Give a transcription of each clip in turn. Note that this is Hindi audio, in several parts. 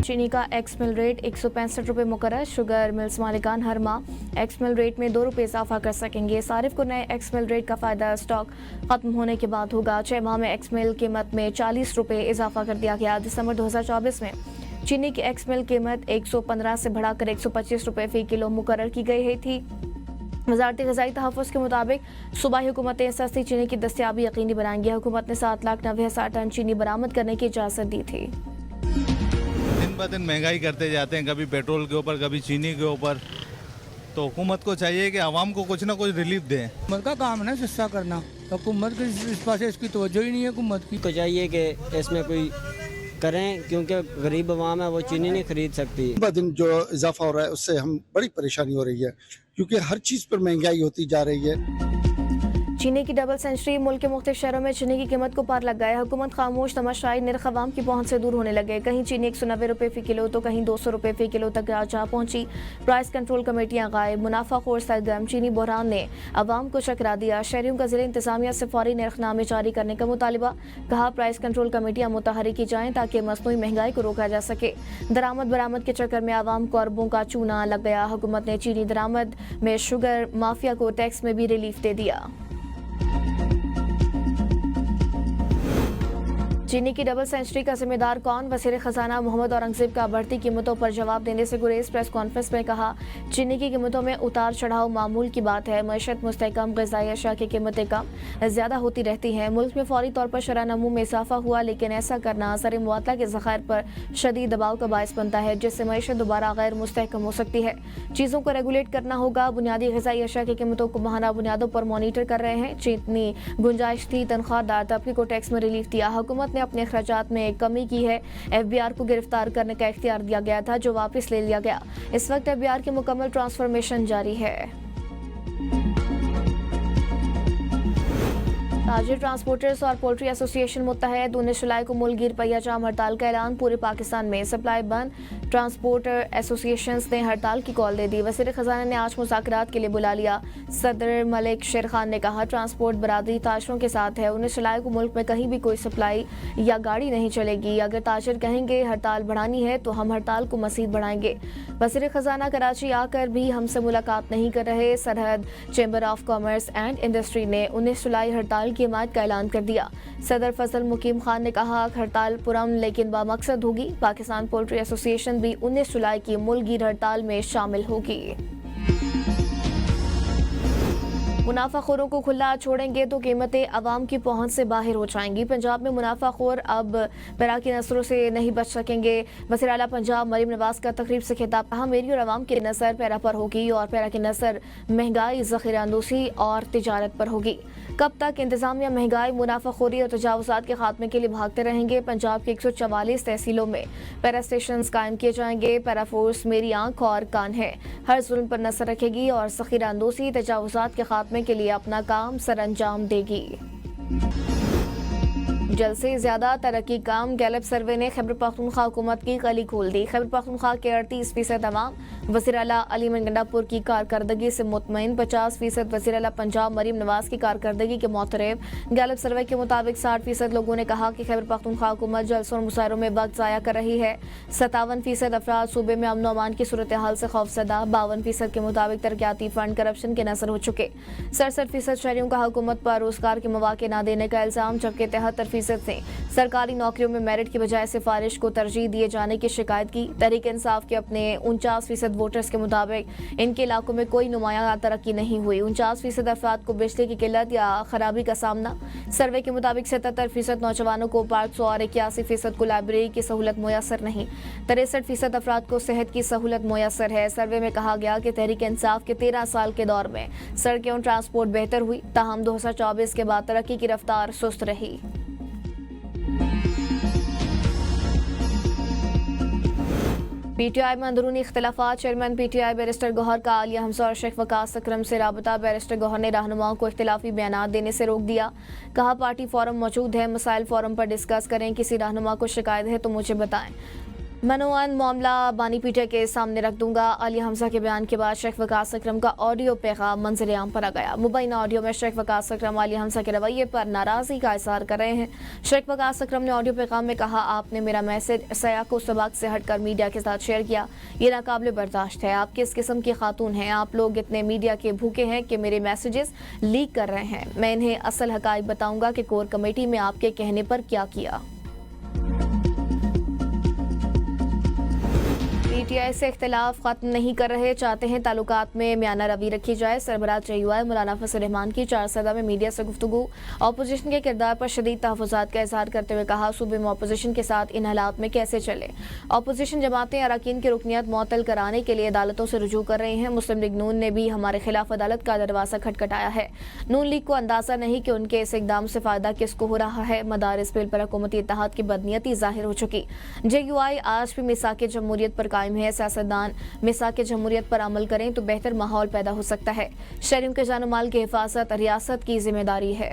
चीनी का एक्स मिल रेट 165 रुपये मुकर्रर। शुगर मिल्स मालिकान हर माह एक्स मिल रेट में 2 रुपये इजाफा कर सकेंगे। सारिफ को नए एक्स मिल रेट का फायदा स्टॉक खत्म होने के बाद होगा। 6 माह में एक्स मिल कीमत में 40 रुपये इजाफा कर दिया गया। दिसंबर 2024 में चीनी की एक्स मिल कीमत 115 से बढ़ाकर 125 रुपये फी किलो मुकर्रर की गई थी। वजारती ग़िज़ाई तहफ़्फ़ुज़ के मुताबिक सूबाई हुकूमतें सस्ती चीनी की दस्तियाबी यकीनी बनाएंगी। हुकूमत ने 7,90,000 टन चीनी बरामद करने की इजाज़त दी थी। दिन ब दिन महंगाई करते जाते हैं, कभी पेट्रोल के ऊपर कभी चीनी के ऊपर, तो हुकूमत को चाहिए कि आवाम को कुछ ना कुछ रिलीफ दें। हुकूमत का काम है ना सस्ता करना, तो हुकूमत की इस पास इसकी तवज्जो ही नहीं है। हुकूमत की तो चाहिए कि इसमें कोई करें, क्योंकि गरीब आवाम है वो चीनी नहीं खरीद सकती। दिन जो इजाफा हो रहा है उससे हम बड़ी परेशानी हो रही है, क्योंकि हर चीज़ पर महंगाई होती जा रही है। चीनी की डबल सेंचुरी मुल्क के मुख्तलिफ शहरों में चीनी की कीमत को पार लग गया। हुकूमत खामोश तमाशाई निर्ख अवाम की पहुंच से दूर होने लगे। कहीं चीनी 190 रुपये फी किलो तो कहीं 200 रुपये फी किलो तक जा पहुंची। प्राइस कंट्रोल कमेटियां गायब, मुनाफाखोर सरगर्म। चीनी बहरान ने अवाम को चकरा दिया। शहरियों का ज़िला इंतजामिया से फौरी नरखनामे जारी करने का मुतालिबा। कहा प्राइस कंट्रोल कमेटियां मुतहर्रिक की जाएं ताकि मसनूई महंगाई को रोका जा सके। दरामद बरामद के चक्कर में आवाम को अरबों का चूना लग गया। हुकूमत ने चीनी दरामद में शुगर माफिया को टैक्स में भी रिलीफ दे दिया। चीनी की डबल सेंचुरी का जिम्मेदार कौन? वज़ीर खजाना मोहम्मद औरंगजेब का बढ़ती कीमतों पर जवाब देने से गुरेज। प्रेस कॉन्फ्रेंस में कहा चीनी की कीमतों में उतार चढ़ाव मामूल की बात है। मईशत मुस्तहकम, ग़िज़ाई अशिया की कीमतें कम ज़्यादा होती रहती हैं। मुल्क में फौरी तौर पर शरह नमू में इजाफा हुआ, लेकिन ऐसा करना ज़र मुआतला के ज़खायर पर शदीद दबाव का बायस बनता है, जिससे मईशत दोबारा गैर मुस्तहकम हो सकती है। चीज़ों को रेगुलेट करना होगा। बुनियादी ग़िज़ाई अशिया की कीमतों को माहाना बुनियादों पर मॉनिटर कर रहे हैं। जितनी गुंजाइश थी तनख्वाहदार तबके को टैक्स में रिलीफ दिया। हुकूमत ने अपने अखराजात में कमी की है। FBR को गिरफ्तार करने का इख्तियार दिया गया था, जो वापस ले लिया गया। इस वक्त FBR की मुकम्मल ट्रांसफॉर्मेशन जारी है। ताजिर, ट्रांसपोर्टर्स और पोल्ट्री एसोसिएशन मुत्तहद। 19 जुलाई को मुल्क पहिया जाम हड़ताल का ऐलान। पूरे पाकिस्तान में सप्लाई बंद। ट्रांसपोर्टर एसोसिएशंस ने हड़ताल की कॉल दे दी। वज़ीर खजाना ने आज मुज़ाकरात के लिए बुला लिया। सदर मलिक शेर खान ने कहा ट्रांसपोर्ट बरादरी ताजरों के साथ है। 19 जुलाई को मुल्क में कहीं भी कोई सप्लाई या गाड़ी नहीं चलेगी। अगर ताजिर कहेंगे हड़ताल बढ़ानी है तो हम हड़ताल को मज़ीद बढ़ाएंगे। वज़ीर खजाना कराची आकर भी हमसे मुलाकात नहीं कर रहे। सरहद chamber of commerce and industry ने 19 जुलाई हड़ताल की हिमायत का ऐलान कर दिया। सदर फजल मुकीम खान ने कहा हड़ताल पुरअमन लेकिन बामकसद होगी। पाकिस्तान पोल्ट्री एसोसिएशन भी 19 जुलाई की मुल्कगीर हड़ताल में शामिल होगी। मुनाफाखोरों को खुला छोड़ेंगे तो कीमतें आवाम की पहुंच से बाहर हो जाएंगी। पंजाब में मुनाफाखोर अब पैरा की नसरों से नहीं बच सकेंगे। वज़ीर आला पंजाब मरीम नवाज का तकरीब से खिताब। कहा मेरी और आवाम की नज़र पैरा पर होगी और पैरा की नज़र महंगाई, ज़ख़ीरांदोज़ी और तिजारत पर होगी। कब तक इंतजामिया महंगाई, मुनाफाखोरी और तजावुज़ात के खात्मे के लिए भागते रहेंगे? पंजाब के 144 तहसीलों में पैरा स्टेशन कायम किए जाएंगे। पैरा फोर्स मेरी आंख और कान है, हर जुल्म पर नजर रखेगी और ज़ख़ीरांदोज़ी, तजावुज़ात के खात्मे के लिए अपना काम सरअंजाम देगी। जल्द से ज्यादा तरक्की काम। गैलप सर्वे ने खैबर पख्तूनख्वा हुकूमत की कली खोल दी। खैबर पख्तूनख्वा के 38% अवाम वज़ीर आला अली गंडापुर की कारकर्दगी से मुतमईन। 50% वज़ीर आला पंजाब मरीम नवाज की कारकर्दगी के मोतरफ। गैलप सर्वे के मुताबिक 60% लोगों ने कहा कि खैबर पख्तूनख्वा हुकूमत जलसों और मुशायरों में वक्त ज़ाया कर रही है। 57% अफराद सूबे में अमन अमान की सूरत हाल से खौफजदा। 52% के मुताबिक तरक्याती फंड करप्शन के नजर हो चुके। 67% शहरियों का हुकूमत पर रोजगार के मौके न देने का इल्जाम, जबकि 73% से सरकारी नौकरियों में मेरिट की बजाय सिफारिश को तरजीह दिए जाने की शिकायत की। तहरीक इंसाफ के अपने 49% वोटर्स के मुताबिक इनके इलाकों में कोई नुमाया तरक्की नहीं हुई। 49% अफराद को बिजली की किल्लत या खराबी का सामना। सर्वे के मुताबिक 77% नौजवानों को पार्क और 81% को लाइब्रेरी की सहूलत मुयसर नहीं। 63% अफराद को सेहत की सहूलत मुयसर है। सर्वे में कहा गया कि तहरीक इंसाफ के 13 साल के दौर में सड़कें और ट्रांसपोर्ट बेहतर हुई, ताहम 2024 के बाद तरक्की की रफ्तार सुस्त रही। PTI में अंदरूनी इख्तिलाफात। चेयरमैन PTI बैरिस्टर गौहर का आलिया हमजा और शेख वकास अकरम से राबता। बैरिस्टर गौहर ने रहनुमाओं को इख्तिलाफी बयान देने से रोक दिया। कहा पार्टी फोरम मौजूद है, मसाइल फोरम पर डिस्कस करें। किसी रहनुमा को शिकायत है तो मुझे बताएं। मनोअन मामला बानी पीटे के सामने रख दूंगा। अली हमजा के बयान के बाद शेख वकास अकरम का ऑडियो पैगाम मंजिल आम पर आ गया। मुबैना ऑडियो में शेख वकास अकरम अली हमजा के रवैये पर नाराजगी का इजहार कर रहे हैं। शेख वकास अकरम ने ऑडियो पैगाम में कहा, आपने मेरा मैसेज सयाको सबाक से हटकर मीडिया के साथ शेयर किया, ये नाकाबिल बर्दाश्त है। आप किस किस्म की खातून हैं? आप लोग इतने मीडिया के भूखे हैं कि मेरे मैसेजेस लीक कर रहे हैं। मैं इन्हें असल हकायक बताऊंगा कि कोर कमेटी में आपके कहने पर क्या किया। पीटीआई से इख्तिलाफ खत्म नहीं कर रहे, चाहते हैं ताल्लुकात में म्याना रवि रखी जाए। सरबराह JUI मौलाना फजल रहमान की 4 सदा में मीडिया से गुफ्तगू। अपोजिशन के किरदार पर शदीद तहफ़्फ़ुज़ात का इजहार करते हुए कहा, सूबे में अपोजिशन के साथ इन हालात में कैसे चले। अपोजिशन जमातें अरकान की रुकनियत मुअत्तल कराने के लिए अदालतों से रुजू कर रही हैं। मुस्लिम लीग नून ने भी हमारे खिलाफ अदालत का दरवाज़ा खटखटाया है। नून लीग को अंदाज़ा नहीं कि उनके इस इकदाम से फ़ायदा किसको हो रहा है। मदारिस बिल पर हुकूमती इत्तेहाद की बदनीयती ज़ाहिर हो चुकी। JUI आज भी मिसाक जमहूरियत पर कायम है। सियासतदान मिसाक जमहूरियत पर अमल करें तो बेहतर माहौल पैदा हो सकता है। शहरियों के जान माल की हिफाजत रियासत की जिम्मेदारी है।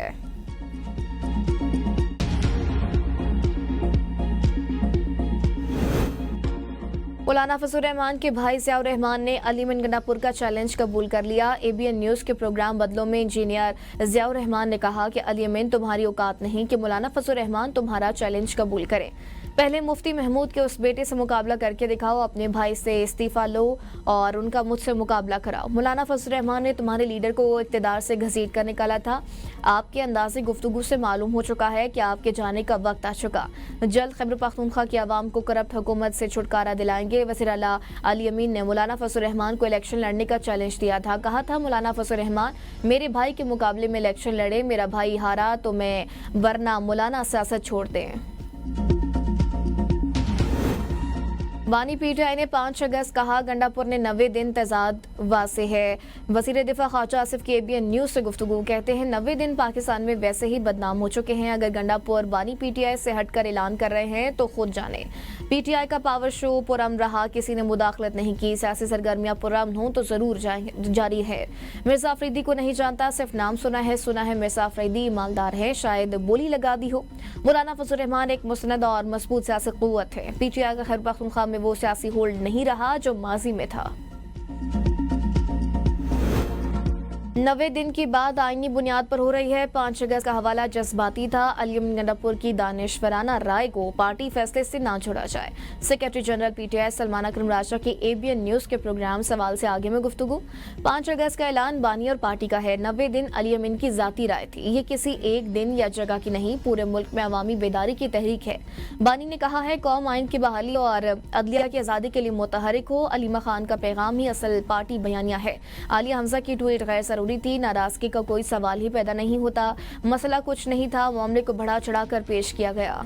मौलाना फजल रहमान के भाई ज़ियाउर रहमान ने अलीमन गंडापुर का चैलेंज कबूल कर लिया। ABN न्यूज़ के प्रोग्राम बदलों में इंजीनियर ज़ियाउर रहमान ने कहा कि अलीमन तुम्हारी औकात नहीं कि मौलाना फजल रहमान तुम्हारा चैलेंज कबूल करें। पहले मुफ्ती महमूद के उस बेटे से मुकाबला करके दिखाओ, अपने भाई से इस्तीफा लो और उनका मुझसे मुकाबला कराओ। मौलाना फजल रहमान ने तुम्हारे लीडर को इक़्तिदार से घसीट कर निकाला था। आपके अंदाज़े गुफ्तगू से मालूम हो चुका है कि आपके जाने का वक्त आ चुका। जल्द खैबर पख्तूनख्वा की आवाम को करप्ट हुकूमत से छुटकारा दिलाएंगे। वज़ीर आला अली अमीन ने मौलाना फजल रहमान को इलेक्शन लड़ने का चैलेंज दिया था। कहा था, मौलाना फजल रहमान मेरे भाई के मुकाबले में इलेक्शन लड़े, मेरा भाई हारा तो मैं, वरना मौलाना सियासत छोड़ दें। बानी PTI ने 5 अगस्त कहा, गंडापुर ने 90 दिन तजाद वासे है। वज़ीर दिफा ख्वाजा आसिफ की ABN न्यूज़ से गुफ्तगू कहते हैं, 90 दिन पाकिस्तान में वैसे ही बदनाम हो चुके हैं। अगर गंडापुर बानी PTI से हटकर ऐलान कर रहे हैं तो खुद जाने। PTI का पावर शो पुरअमन रहा, किसी ने मुदाखलत नहीं की। सियासी सरगर्मियां पुरअमन हों तो जरूर जारी है। मिर्जा अफरीदी को नहीं जानता, सिर्फ नाम सुना है मिर्जा अफरीदी ईमानदार है, शायद बोली लगा दी हो। मौलाना फजल रहमान एक मुस्नद और मजबूत सियासी क़ुव्वत है। PTI का खैबर पख्तूनख्वा में वो सियासी होल्ड नहीं रहा जो माजी में था। 90 दिन की बात आईनी बुनियाद पर हो रही है। 5 अगस्त का हवाला जज्बाती था। अलीमन गंडापुर की दानिशवराना राय को पार्टी फैसले से ना छोड़ा जाए। सेक्रेटरी जनरल PTI सलमान अकरम राजा की ABN न्यूज़ के प्रोग्राम सवाल से आगे में गुफ्तगू। 5 अगस्त का ऐलान बानी और पार्टी का है। 90 दिन अलीमन की जाती राय थी। ये किसी एक दिन या जगह की नहीं, पूरे मुल्क में अवामी बेदारी की तहरीक है। बानी ने कहा है, कौम आइन की बहाली और अदलिया की आज़ादी के लिए मुतहरिक हो। अलीमा खान का पैगाम ही असल पार्टी बयानिया है। आलिया हमजा की ट्वीट गैर जरूरी थी। नाराजगी का कोई सवाल ही पैदा नहीं होता। मसला कुछ नहीं था, मामले को बढ़ा चढ़ाकर पेश किया गया।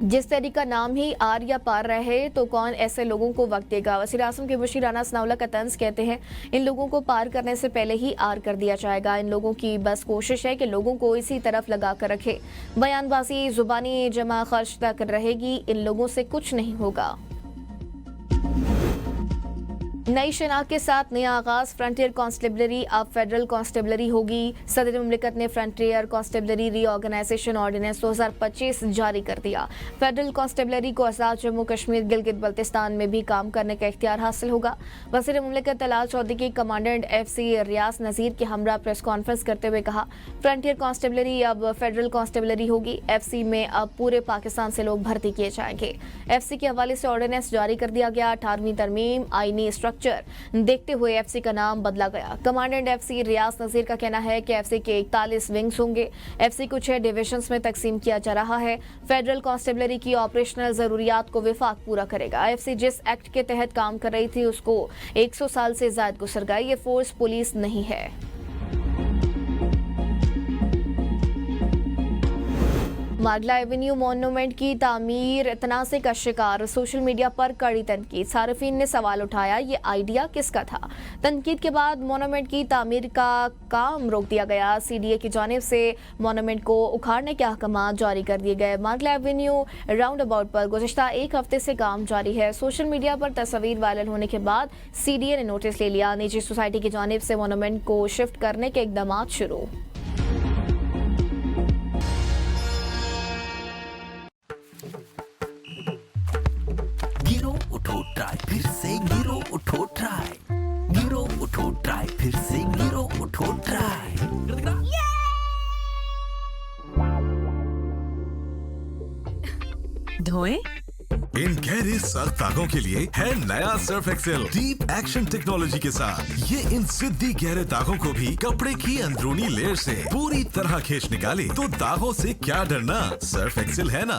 जिस तहरीक का नाम ही आर या पार रहे तो कौन ऐसे लोगों को वक्त देगा। वज़ीर आज़म के मुशीर राना सनाउल्ला का तंज कहते हैं, इन लोगों को पार करने से पहले ही आर कर दिया जाएगा। इन लोगों की बस कोशिश है कि लोगों को इसी तरफ लगा कर रखे। बयानबाजी जुबानी जमा खर्च तक रहेगी, इन लोगों से कुछ नहीं होगा। नई शनाख्त के साथ नया आगाज। फ्रंटियर कांस्टेबलरी अब फेडरल कांस्टेबलरी होगी। सदर मुमलिकत ने फ्रंटियर कांस्टेबलरी रीऑर्गेनाइजेशन ऑर्डिनेंस 2025 जारी कर दिया। फेडरल कांस्टेबलरी को आज़ाद जम्मू कश्मीर गिलगित बल्तिस्तान में भी काम करने का इख्तियार हासिल होगा। वज़ीर मुमलिकत तलाल चौधरी की कमांडेंट FC रियाज नज़ीर के हमरा प्रेस कॉन्फ्रेंस करते हुए कहा, फ्रंटियर कांस्टेबलरी अब फेडरल कांस्टेबलरी होगी। FC में अब पूरे पाकिस्तान से लोग भर्ती किए जाएंगे। FC के हवाले से ऑर्डिनेंस जारी कर दिया गया। 18वीं तरमीम आईनी देखते हुए FC का नाम बदला गया। कमांडेंट FC रियाज नज़ीर का कहना है कि FC के 41 विंग्स होंगे। FC को 6 डिविजन्स में तकसीम किया जा रहा है। फेडरल कांस्टेबलरी की ऑपरेशनल जरूरियात को विफाक पूरा करेगा। FC जिस एक्ट के तहत काम कर रही थी उसको 100 साल से ज्यादा गुजर गए। ये फोर्स पुलिस नहीं है। मार्गला एवेन्यू मॉन्यूमेंट की तामीर तनाज़े का शिकार। सोशल मीडिया पर कड़ी तनकीद। सार्फिन ने सवाल उठाया, ये आइडिया किसका था। तनकीद के बाद मॉन्यूमेंट की तामीर का काम रोक दिया गया। CDA की जानिब से मॉन्यूमेंट को उखाड़ने के अहकाम जारी कर दिए गए। मार्गला एवेन्यू राउंड अबाउट पर गुज़िश्ता एक हफ्ते से काम जारी है। सोशल मीडिया पर तस्वीर वायरल होने के बाद CDA ने नोटिस ले लिया। निजी सोसाइटी की जानिब से मॉन्यूमेंट को शिफ्ट करने के इक़दाम शुरू। ट्राई फिर से गिरो उठो ट्राई, गिरो उठो ट्राई फिर से गिरो उठो ट्राई। धोएं इन गहरे सख्त दागों के लिए है नया Surf Excel deep action technology के साथ। ये इन जिद्दी गहरे दागों को भी कपड़े की अंदरूनी लेयर से पूरी तरह खींच निकाले। तो दागों से क्या डरना, सर्फ एक्सेल है ना।